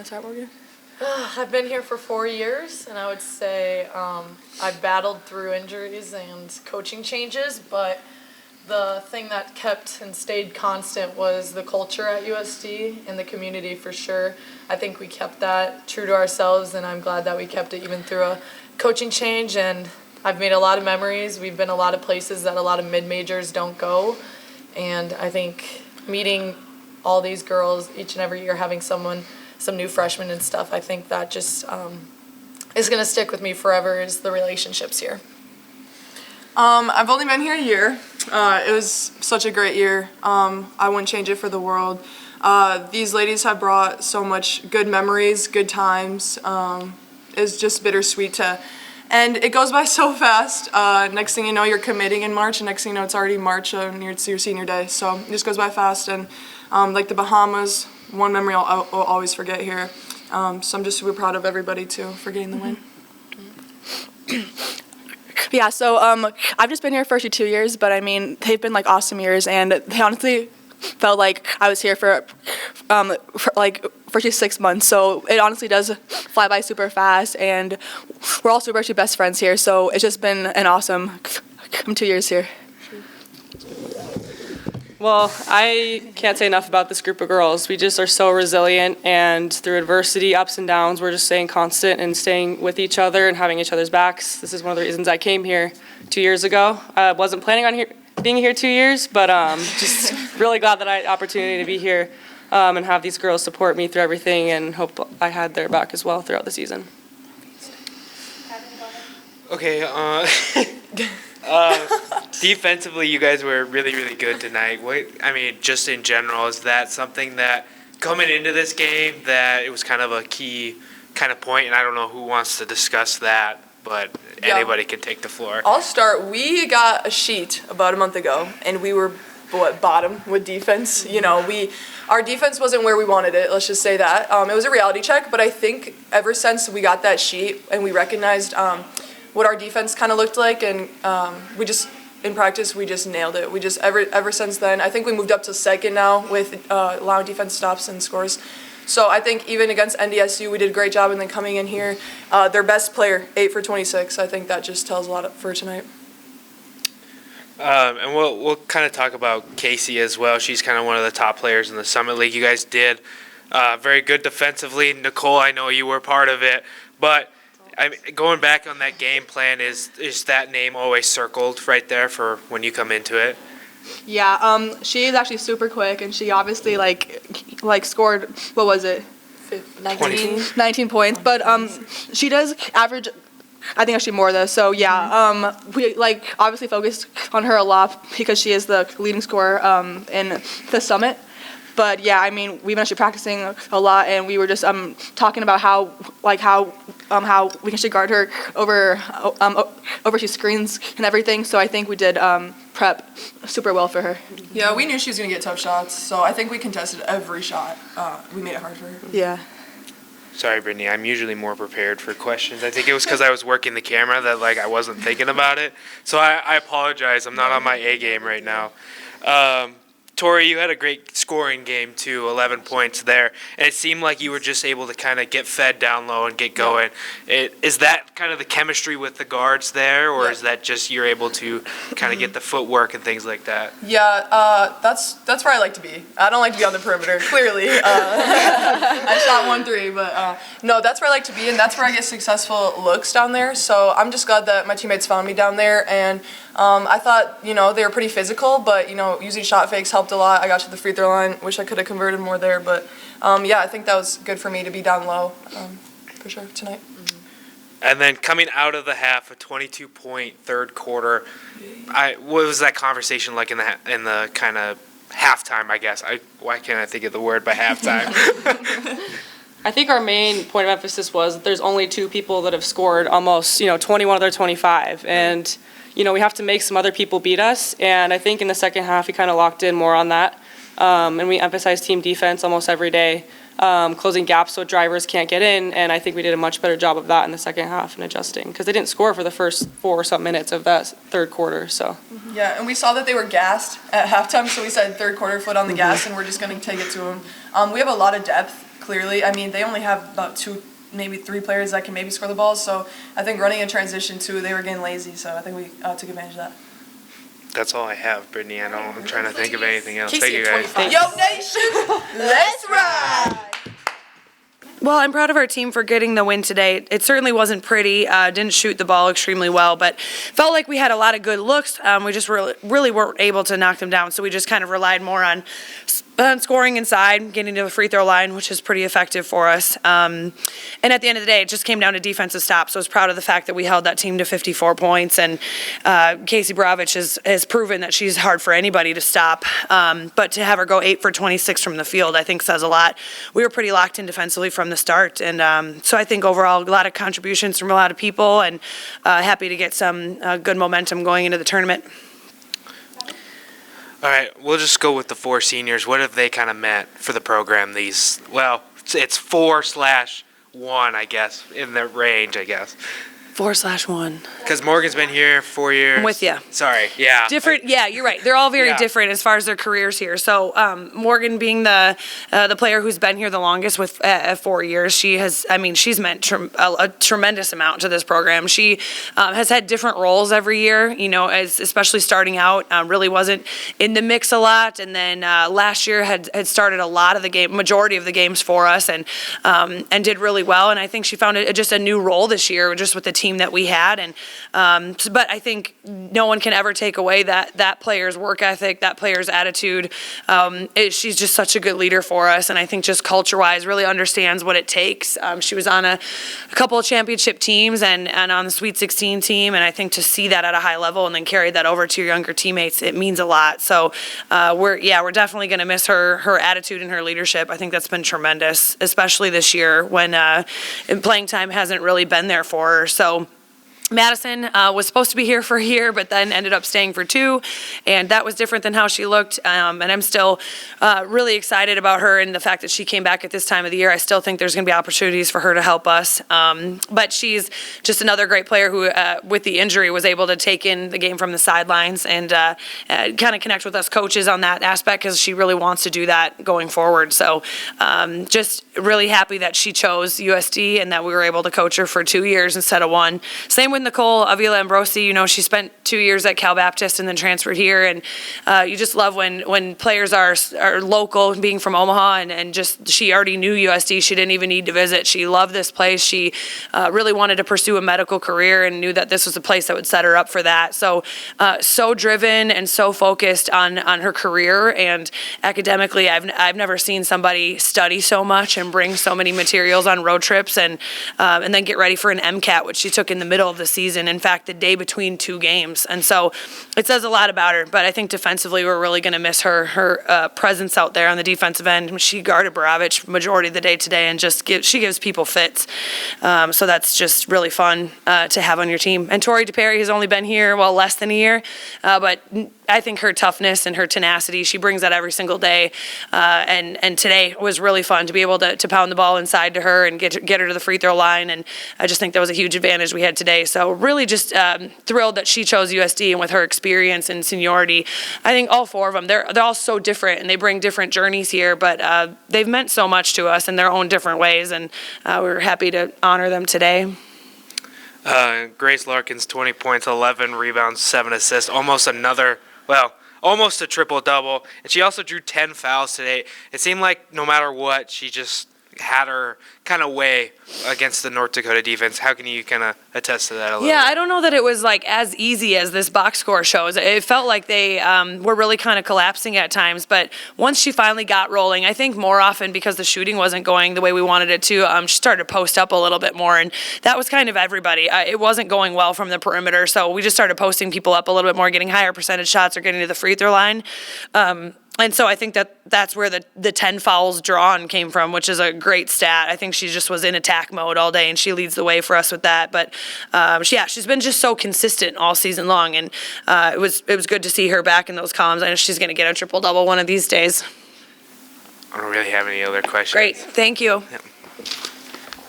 start, Morgan? I've been here for 4 years, and I would say I've battled through injuries and coaching changes, but the thing that kept and stayed constant was the culture at USD and the community for sure. I think we kept that true to ourselves, and I'm glad that we kept it even through a coaching change, and I've made a lot of memories. We've been a lot of places that a lot of mid-majors don't go, and I think meeting all these girls each and every year, having some new freshmen and stuff, I think that just is going to stick with me forever, is the relationships here. I've only been here a year. It was such a great year. I wouldn't change it for the world. These ladies have brought so much good memories, good times. It's just bittersweet and it goes by so fast. Next thing you know, you're committing in March, and next thing you know, it's already March and it's your senior day. So it just goes by fast. And like the Bahamas, one memory I'll always forget here. So I'm just super proud of everybody too for getting the win. Yeah, so I've just been here for actually 2 years, but I mean, they've been like awesome years, and they honestly felt like I was here for actually 6 months. So it honestly does fly by super fast, and we're all super actually best friends here. So it's just been an awesome 2 years here. Well, I can't say enough about this group of girls. We just are so resilient, and through adversity, ups and downs, we're just staying constant and staying with each other and having each other's backs. This is one of the reasons I came here 2 years ago. I wasn't planning on being here 2 years, but just really glad that I had the opportunity to be here and have these girls support me through everything, and hope I had their back as well throughout the season. Okay, defensively, you guys were really, really good tonight. Just in general, is that something that coming into this game that it was kind of a key kind of point? And I don't know who wants to discuss that, but anybody can take the floor. I'll start. We got a sheet about a month ago, and we were bottom with defense. You know, our defense wasn't where we wanted it. Let's just say that. It was a reality check, but I think ever since we got that sheet and we recognized what our defense kind of looked like, and in practice we just nailed it. We just ever since then, I think we moved up to second now with allowing defense stops and scores. So I think even against NDSU we did a great job, and then coming in here, their best player 8 for 26. I think that just tells a lot for tonight. And we'll kind of talk about Casey as well. She's kind of one of the top players in the Summit League. You guys did very good defensively. Nicole, I know you were part of it, but going back on that game plan, is that name always circled right there for when you come into it? Yeah, she is actually super quick, and she obviously like scored, what was it? 19 points, but she does average, I think, actually more though. So yeah, we obviously focused on her a lot because she is the leading scorer in the Summit. But yeah, I mean, we've been actually practicing a lot, and we were just talking about how we can actually guard her over screens and everything. So I think we did prep super well for her. Yeah, we knew she was gonna get tough shots, so I think we contested every shot. We made it hard for her. Yeah. Sorry, Brittany, I'm usually more prepared for questions. I think it was because I was working the camera that I wasn't thinking about it. So I apologize. I'm not on my A game right now. Tori, you had a great scoring game too, 11 points there, and it seemed like you were just able to kind of get fed down low and get going. Is that kind of the chemistry with the guards there, or is that just you're able to kind of get the footwork and things like that? Yeah, that's where I like to be. I don't like to be on the perimeter, clearly. I shot 1-3, but no, that's where I like to be, and that's where I get successful looks down there. So I'm just glad that my teammates found me down there, and I thought, they were pretty physical, but, using shot fakes helped a lot. I got to the free throw line. Wish I could have converted more there, but yeah, I think that was good for me to be down low for sure tonight. And then coming out of the half, a 22-point third quarter, what was that conversation like in the kind of halftime, I guess? Why can't I think of the word by halftime? I think our main point of emphasis was that there's only 2 people that have scored almost 21 of their 25, and we have to make some other people beat us, and I think in the second half we kind of locked in more on that, and we emphasized team defense almost every day, closing gaps so drivers can't get in, and I think we did a much better job of that in the second half and adjusting, because they didn't score for the first 4 or some minutes of that third quarter. So yeah, and we saw that they were gassed at halftime, so we said third quarter, foot on the gas, and we're just going to take it to them. We have a lot of depth clearly. I mean, they only have about 2, maybe 3 players that can maybe score the ball. So I think running in transition too, they were getting lazy. So I think we took advantage of that. That's all I have, Brittany. I'm trying to think of anything else. Casey Thank you, guys. 25. Yo, Nation, let's ride! Well, I'm proud of our team for getting the win today. It certainly wasn't pretty. Didn't shoot the ball extremely well, but felt like we had a lot of good looks. We just really weren't able to knock them down, so we just kind of relied more on scoring inside, getting to the free throw line, which is pretty effective for us. And at the end of the day, it just came down to defensive stops. So I was proud of the fact that we held that team to 54 points. And Casey Bravich has proven that she's hard for anybody to stop. But to have her go 8 for 26 from the field, I think says a lot. We were pretty locked in defensively from the start. And so I think overall, a lot of contributions from a lot of people, and happy to get some good momentum going into the tournament. All right, we'll just go with the 4 seniors. What have they kind of meant for the program? It's 4/1, I guess, in the range, I guess. 4/1. Because Morgan's been here 4 years. I'm with you. Sorry, yeah. Different, yeah, you're right. They're all very Yeah. different as far as their careers here. So Morgan being the player who's been here the longest with 4 years, she's meant a tremendous amount to this program. She has had different roles every year, especially starting out, really wasn't in the mix a lot. And then last year had started a lot of the majority of the games for us, and did really well. And I think she found just a new role this year, just with the team that we had. And but I think no one can ever take away that player's work ethic, that player's attitude. She's just such a good leader for us, and I think just culture-wise really understands what it takes. She was on a couple of championship teams and on the Sweet 16 team, and I think to see that at a high level and then carry that over to your younger teammates, it means a lot. So we're definitely going to miss her attitude and her leadership. I think that's been tremendous, especially this year when playing time hasn't really been there for her. So Madison was supposed to be here for a year, but then ended up staying for 2, and that was different than how she looked. And I'm still really excited about her and the fact that she came back at this time of the year. I still think there's going to be opportunities for her to help us. But she's just another great player who, with the injury, was able to take in the game from the sidelines and kind of connect with us coaches on that aspect, because she really wants to do that going forward. So just really happy that she chose USD and that we were able to coach her for 2 years instead of 1. Same with Nicole Avila Ambrosi. She spent 2 years at Cal Baptist and then transferred here, and you just love when players are local, being from Omaha, and just she already knew USD. She didn't even need to visit. She loved this place. She really wanted to pursue a medical career and knew that this was a place that would set her up for that. So driven and so focused on her career, and academically, I've never seen somebody study so much and bring so many materials on road trips, and then get ready for an MCAT, which she took in the middle of the season. In fact, the day between 2 games. And so it says a lot about her, but I think defensively we're really going to miss her presence out there on the defensive end. She guarded Bravich majority of the day today, and she gives people fits. So that's just really fun to have on your team. And Tori DePerry has only been here, less than a year, but I think her toughness and her tenacity, she brings that every single day. And today was really fun to be able to pound the ball inside to her and get her to the free throw line. And I just think that was a huge advantage we had today. So really just thrilled that she chose USD, and with her experience and seniority, I think all 4 of them, they're all so different and they bring different journeys here, but they've meant so much to us in their own different ways, and we're happy to honor them today. Grace Larkins, 20 points, 11 rebounds, 7 assists, almost a triple-double. And she also drew 10 fouls today. It seemed like no matter what, she just had her kind of way against the North Dakota defense. How can you kind of attest to that a little bit? I don't know that it was as easy as this box score shows. It felt like they were really kind of collapsing at times, but once she finally got rolling, I think more often because the shooting wasn't going the way we wanted it to, she started to post up a little bit more, and that was kind of everybody. It wasn't going well from the perimeter, so we just started posting people up a little bit more, getting higher percentage shots or getting to the free throw line. And so I think that's where the 10 fouls drawn came from, which is a great stat. I think she just was in attack mode all day, and she leads the way for us with that. But she's been just so consistent all season long, and it was good to see her back in those columns. I know she's going to get a triple-double one of these days. I don't really have any other questions. Great. Thank you. Yep.